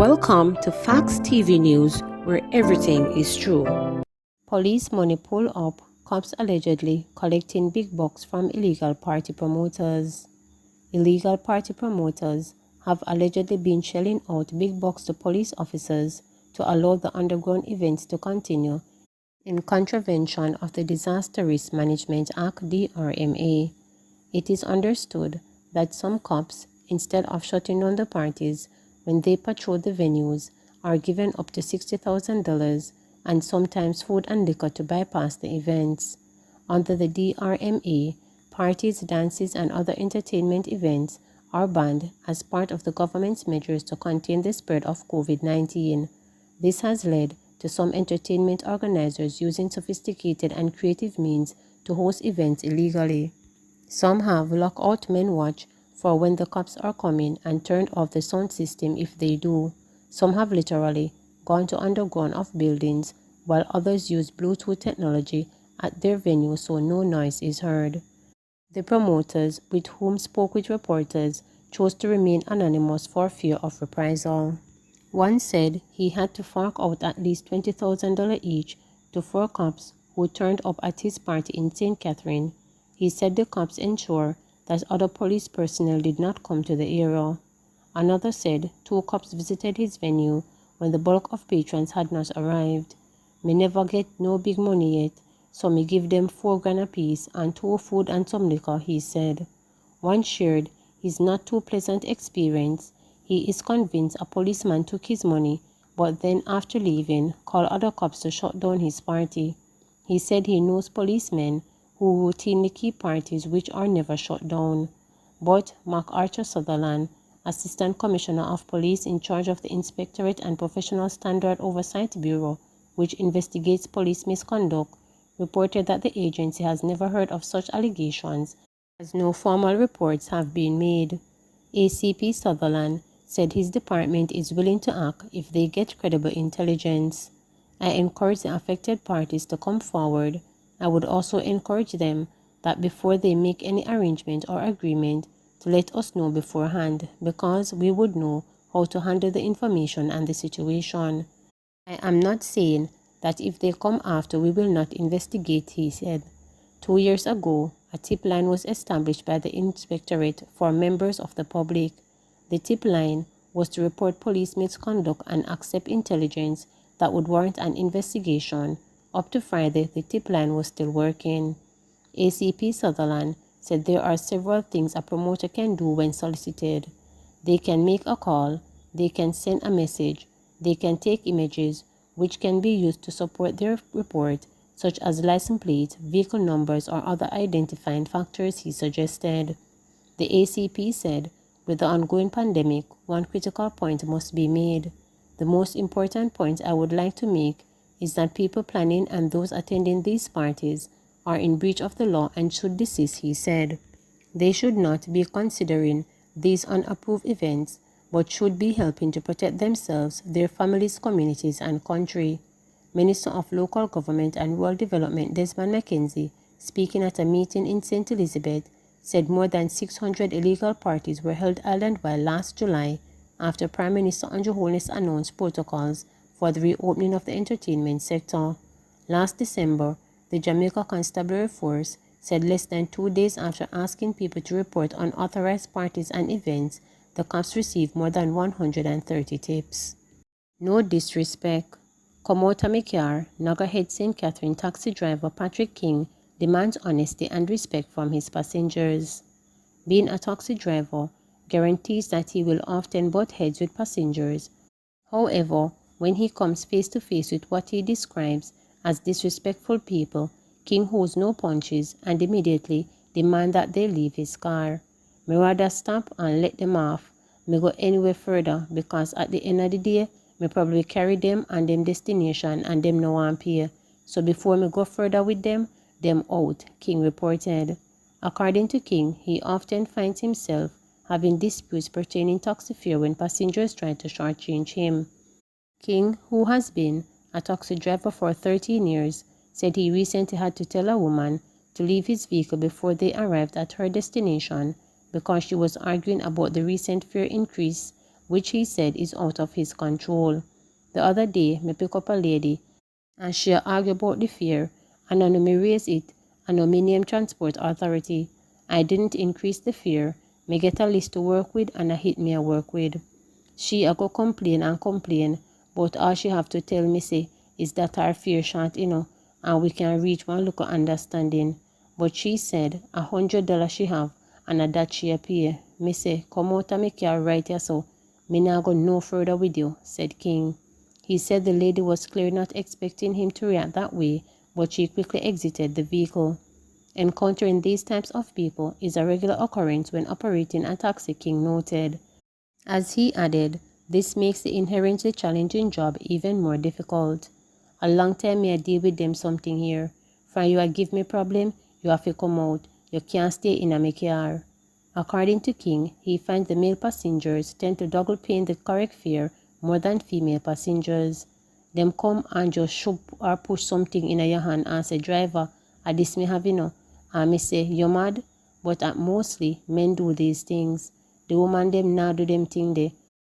Welcome to Facts TV News, where everything is true. Police money pull up, cops allegedly collecting big bucks from illegal party promoters. Illegal party promoters have allegedly been shelling out big bucks to police officers to allow the underground events to continue in contravention of the Disaster Risk Management Act (DRMA). It is understood that some cops, instead of shutting down the parties when they patrol the venues, are given up to $60,000 and sometimes food and liquor to bypass the events. Under the DRMA, parties, dances, and other entertainment events are banned as part of the government's measures to contain the spread of COVID-19. This has led to some entertainment organizers using sophisticated and creative means to host events illegally. Some have lockout men watch for when the cops are coming and turned off the sound system if they do. Some have literally gone to underground of buildings, while others use Bluetooth technology at their venue so no noise is heard. The promoters, with whom spoke with reporters, chose to remain anonymous for fear of reprisal. One said he had to fork out at least $20,000 each to 4 cops who turned up at his party in St. Catherine. He said the cops ensure that other police personnel did not come to the area. Another said 2 cops visited his venue when the bulk of patrons had not arrived. "Me never get no big money yet, so me give them $4,000 apiece and 2 food and some liquor," he said. One shared his not too pleasant experience. He is convinced a policeman took his money, but then after leaving, called other cops to shut down his party. He said he knows policemen who routinely keep parties which are never shut down. But MacArthur Sutherland, Assistant Commissioner of Police in charge of the Inspectorate and Professional Standard Oversight Bureau, which investigates police misconduct, reported that the agency has never heard of such allegations, as no formal reports have been made. ACP Sutherland said his department is willing to act if they get credible intelligence. "I encourage the affected parties to come forward. I would also encourage them that before they make any arrangement or agreement to let us know beforehand, because we would know how to handle the information and the situation. I am not saying that if they come after we will not investigate," he said. 2 years ago, a tip line was established by the Inspectorate for members of the public. The tip line was to report police misconduct and accept intelligence that would warrant an investigation. Up to Friday, the tip line was still working. ACP Sutherland said there are several things a promoter can do when solicited. They can make a call, they can send a message, they can take images, which can be used to support their report, such as license plates, vehicle numbers, or other identifying factors, he suggested. The ACP said, with the ongoing pandemic, one critical point must be made. "The most important point I would like to make is that people planning and those attending these parties are in breach of the law and should desist," he said. "They should not be considering these unapproved events, but should be helping to protect themselves, their families, communities, and country." Minister of Local Government and Rural Development Desmond McKenzie, speaking at a meeting in St. Elizabeth, said more than 600 illegal parties were held island-wide last July after Prime Minister Andrew Holness announced protocols for the reopening of the entertainment sector. Last December, the Jamaica Constabulary Force said less than 2 days after asking people to report unauthorized parties and events, the cops received more than 130 tips. No disrespect. Come out of my car, Nuggerhead St. Catherine taxi driver Patrick King demands honesty and respect from his passengers. Being a taxi driver guarantees that he will often butt heads with passengers. However, when he comes face to face with what he describes as disrespectful people, King holds no punches and immediately demands that they leave his car. "Me rather stop and let them off. Me go anywhere further because at the end of the day, me probably carry them and them destination and them no want pay. So before me go further with them out," King reported. According to King, he often finds himself having disputes pertaining to taxi fare when passengers try to shortchange him. King, who has been a taxi driver for 13 years, said he recently had to tell a woman to leave his vehicle before they arrived at her destination because she was arguing about the recent fare increase which he said is out of his control. The other day, me pick up a lady and she argue about the fare, and I know me raise it, and know me name Transport Authority. I didn't increase the fare, me get a list to work with and I hit me a work with. She a go complain and complain, but all she have to tell me say is that our fare short, and we can reach one local understanding. But she said $100 she have, and a that she a pay. Me say, come out and make your right here so. Me nah go no further with you, said King. He said the lady was clearly not expecting him to react that way, but she quickly exited the vehicle. Encountering these types of people is a regular occurrence when operating a taxi, King noted. As he added, this makes the inherently challenging job even more difficult. A long time me I deal with them something here. From you a give me problem, you have to come out. You can't stay in a me car. According to King, he finds the male passengers tend to double paying the correct fare more than female passengers. Them come and just shove or push something in your hand and say, driver, this me have And me say, you mad? But at mostly, men do these things. The woman them now do them thing there.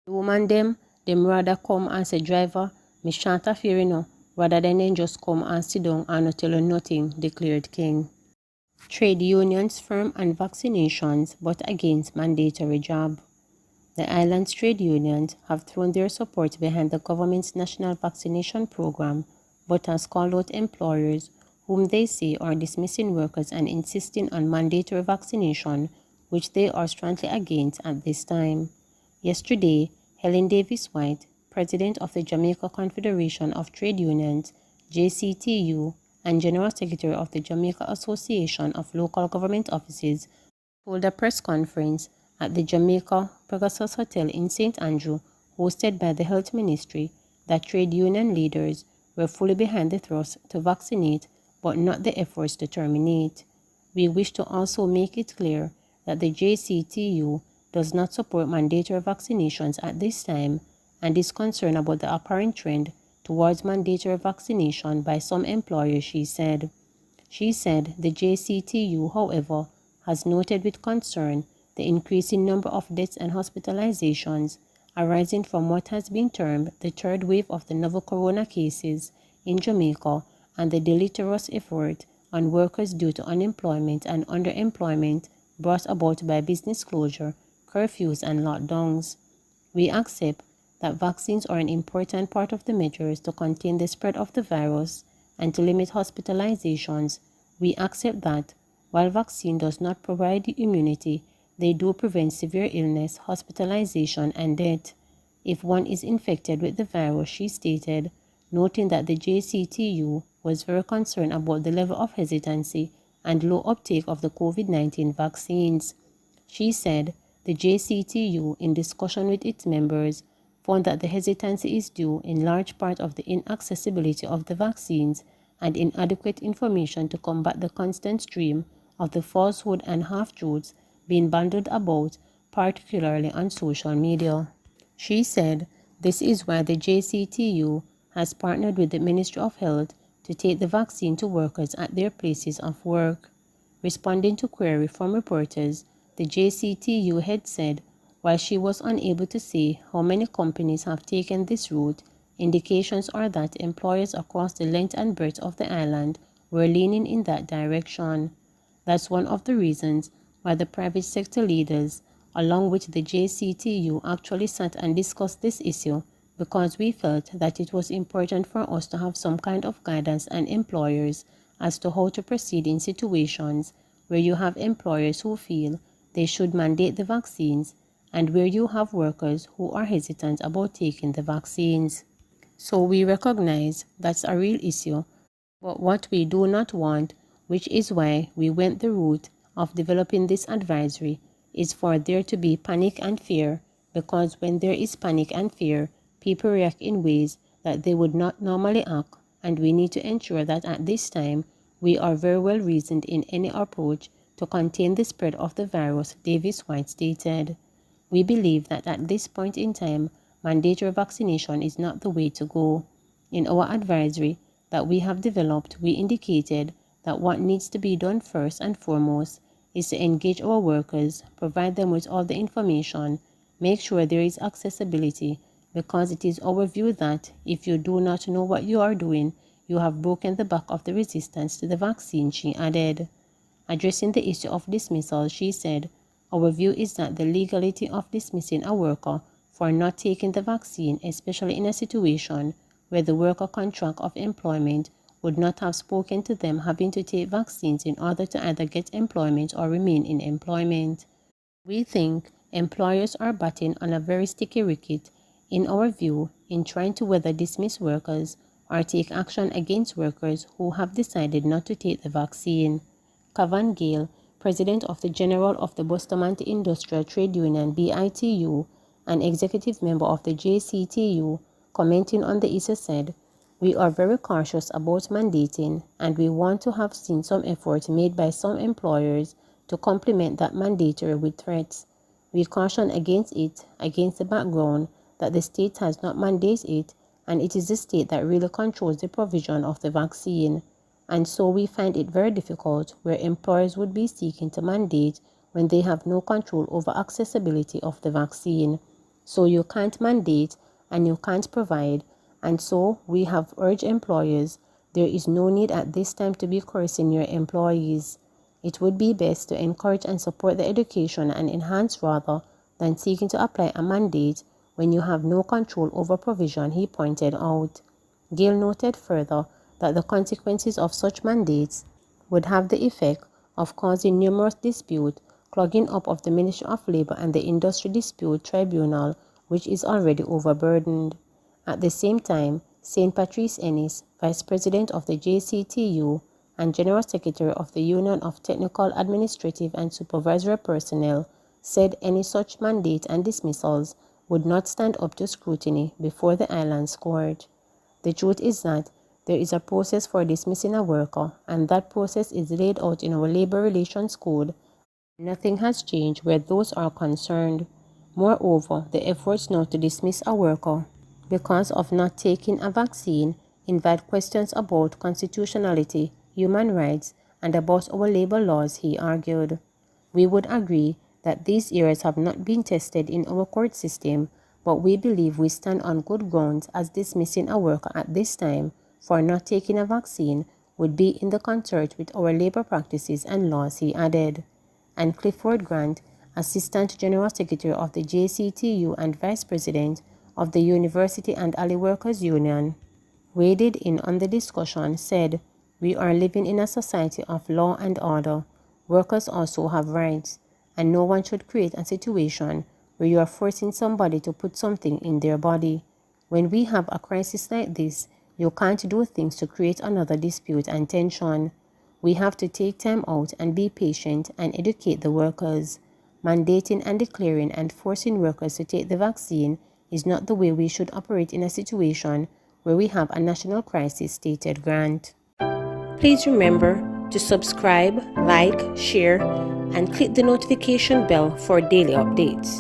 The woman them rather come and say, driver, me shan't fear rather than them just come and sit down and not tell you nothing, declared King. Trade unions firm on vaccinations but against mandatory jab. The island's trade unions have thrown their support behind the government's national vaccination program but has called out employers whom they say are dismissing workers and insisting on mandatory vaccination, which they are strongly against at this time. Yesterday, Helen Davis White, president of the Jamaica Confederation of Trade Unions, JCTU, and General Secretary of the Jamaica Association of Local Government Offices, told a press conference at the Jamaica Pegasus Hotel in St. Andrew, hosted by the Health Ministry, that trade union leaders were fully behind the thrust to vaccinate but not the efforts to terminate. We wish to also make it clear that the JCTU does not support mandatory vaccinations at this time and is concerned about the apparent trend towards mandatory vaccination by some employers, she said. She said the JCTU, however, has noted with concern the increasing number of deaths and hospitalizations arising from what has been termed the third wave of the novel corona cases in Jamaica and the deleterious effort on workers due to unemployment and underemployment brought about by business closure, curfews, and lockdowns. We accept that vaccines are an important part of the measures to contain the spread of the virus and to limit hospitalizations. We accept that, while vaccine does not provide immunity, they do prevent severe illness, hospitalization, and death if one is infected with the virus, she stated, noting that the JCTU was very concerned about the level of hesitancy and low uptake of the COVID-19 vaccines. She said the JCTU, in discussion with its members, found that the hesitancy is due in large part of the inaccessibility of the vaccines and inadequate information to combat the constant stream of the falsehood and half-truths being bandied about, particularly on social media. She said this is why the JCTU has partnered with the Ministry of Health to take the vaccine to workers at their places of work. Responding to query from reporters, the JCTU head said, while she was unable to say how many companies have taken this route, indications are that employers across the length and breadth of the island were leaning in that direction. That's one of the reasons why the private sector leaders, along with the JCTU, actually sat and discussed this issue, because we felt that it was important for us to have some kind of guidance and employers as to how to proceed in situations where you have employers who feel they should mandate the vaccines and where you have workers who are hesitant about taking the vaccines. So we recognize that's a real issue, but what we do not want, which is why we went the route of developing this advisory, is for there to be panic and fear, because when there is panic and fear, people react in ways that they would not normally act, and we need to ensure that at this time, we are very well reasoned in any approach to contain the spread of the virus, Davis White stated. We believe that at this point in time, mandatory vaccination is not the way to go. In our advisory that we have developed, we indicated that what needs to be done first and foremost is to engage our workers, provide them with all the information, Make sure there is accessibility, because it is our view that if you do not know what you are doing, you have broken the back of the resistance to the vaccine, she added. Addressing the issue of dismissal, she said, "Our view is that the legality of dismissing a worker for not taking the vaccine, especially in a situation where the worker contract of employment would not have spoken to them having to take vaccines in order to either get employment or remain in employment. We think employers are batting on a very sticky wicket, in our view, in trying to whether dismiss workers or take action against workers who have decided not to take the vaccine." Cavan Gale, president of the General of the Bustamante Industrial Trade Union BITU and executive member of the JCTU, commenting on the issue said, "We are very cautious about mandating, and we want to have seen some effort made by some employers to complement that mandatory with threats. We caution against it against the background that the state has not mandated it, and it is the state that really controls the provision of the vaccine. And so we find it very difficult where employers would be seeking to mandate when they have no control over accessibility of the vaccine. So you can't mandate and you can't provide, and so we have urged employers, there is no need at this time to be coercing your employees. It would be best to encourage and support the education and enhance rather than seeking to apply a mandate when you have no control over provision," he pointed out. Gale noted further that the consequences of such mandates would have the effect of causing numerous disputes, clogging up of the Ministry of Labour and the Industry Dispute Tribunal, which is already overburdened. At the same time, St. Patrice Ennis, Vice President of the JCTU and General Secretary of the Union of Technical, Administrative and Supervisory Personnel, said any such mandate and dismissals would not stand up to scrutiny before the island's court. "The truth is that there is a process for dismissing a worker, and that process is laid out in our Labor Relations Code. Nothing has changed where those are concerned. Moreover, the efforts now to dismiss a worker because of not taking a vaccine invite questions about constitutionality, human rights, and about our labor laws," he argued. "We would agree that these areas have not been tested in our court system, but we believe we stand on good grounds as dismissing a worker at this time for not taking a vaccine would be in the concert with our labor practices and laws," he added. And Clifford Grant, Assistant General Secretary of the JCTU and Vice President of the University and Alley Workers Union, waded in on the discussion, said, "We are living in a society of law and order. Workers also have rights, and no one should create a situation where you are forcing somebody to put something in their body. When we have a crisis like this, you can't do things to create another dispute and tension. We have to take time out and be patient and educate the workers. Mandating and declaring and forcing workers to take the vaccine is not the way we should operate in a situation where we have a national crisis," stated Grant. Please remember to subscribe, like, share, and click the notification bell for daily updates.